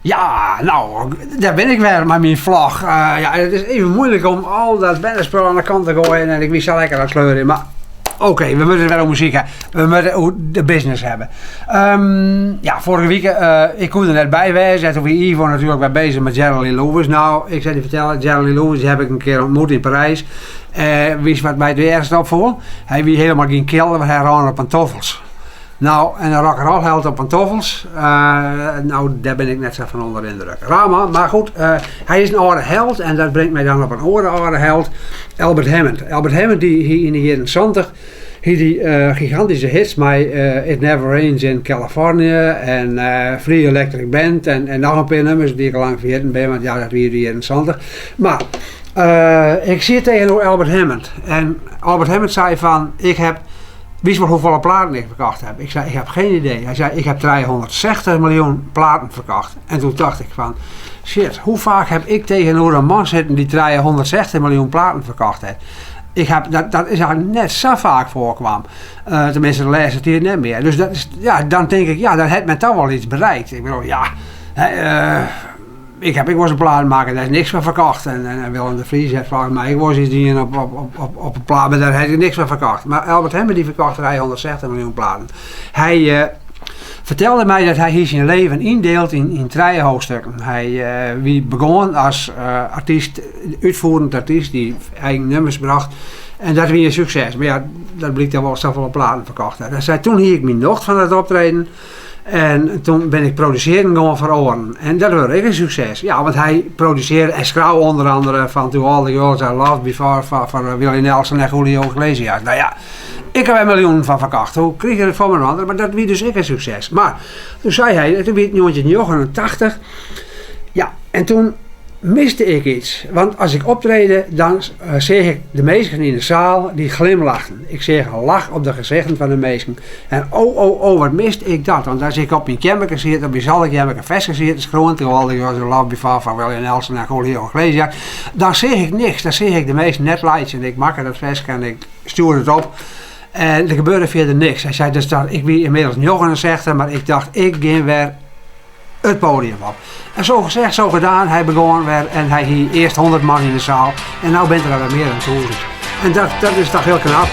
Ja, nou, daar ben ik weer met mijn vlog. Ja, het is even moeilijk om al dat bandspel aan de kant te gooien en ik wist zo lekker aan kleuren. Maar oké, we moeten wel over muziek hebben. We moeten over de business hebben. Ja, vorige week, ik kon er net bij wezen. Toen was Ivo natuurlijk weer bezig met Geraldine Lewis. Nou, ik zou je vertellen, Geraldine Lewis die heb ik een keer ontmoet in Parijs. Wist wat mij het eerst opviel? Hij was helemaal geen kelder, maar hij ran op pantoffels. Nou, en een rock'n'roll held op pantoffels. Nou, daar ben ik net zo van onder de indruk. Rama, maar goed, hij is een oude held en dat brengt mij dan op een oude held, Albert Hammond. Albert Hammond die in de jaren 70 die gigantische hits met It Never Rains in California en Free Electric Band en nog een paar nummers die ik al lang vergeten ben, want ja, dat weer de jaren 70. Maar ik zit tegenover Albert Hammond en Albert Hammond zei van, ik heb... Wist wel hoeveel platen ik verkocht heb? Ik zei, ik heb geen idee. Hij zei, ik heb 360 miljoen platen verkocht. En toen dacht ik van, shit, hoe vaak heb ik tegenover een man zitten die 360 miljoen platen verkocht heeft? Dat is eigenlijk net zo vaak voorkwam. Tenminste, de laatste tijd niet meer. Dus dat is, ja, dan denk ik, ja, dan heeft men toch wel iets bereikt. Ik bedoel, ja... Ik was een plaat maken, daar is niks van verkocht. En Willem de Vries heeft vragen, maar ik was iets die op een plaat, maar daar heb ik niks van verkocht. Maar Albert Hammond die verkocht 360 miljoen platen. Hij vertelde mij dat hij zijn leven indeelt in 3 hoofdstukken. Hij begon als artiest, uitvoerend artiest, die eigen nummers bracht. En dat was een succes. Maar ja, dat bleek dan wel zoveel platen verkocht. Hij zei, toen hield ik me nog van het optreden. En toen ben ik produceren gewoon voor oren. En dat was echt een succes. Ja, want hij produceerde en schreeuw onder andere van To All The Girls I Loved Before van Willie Nelson en Julio Iglesias. Nou ja, ik heb er miljoenen van verkocht. Hoe kreeg ik het van mijn andere? Maar dat was dus echt een succes. Maar toen zei hij, toen was het 1989. Ja, en toen miste ik iets. Want als ik optreden, dan zag ik de mensen in de zaal die glimlachten. Ik zag een lach op de gezichten van de mensen. En wat miste ik dat? Want als ik op mijn kamertje zit, op mijn zalkjemmeke vest zit, schroon, terwijl ik was een love before van Willie Nelson en Julio Iglesias, dan zie ik niks. Dan zie ik de meesten net lights en ik maak dat vest en ik stuur het op. En er gebeurde verder niks. Hij zei, dus dat, ik ben inmiddels nog een zegter, maar ik dacht, ik ga weer het podium op. En zo gezegd, zo gedaan, hij begon weer en hij hier eerst 100 man in de zaal en nu bent er weer meer dan 1000. En dat is toch heel knap.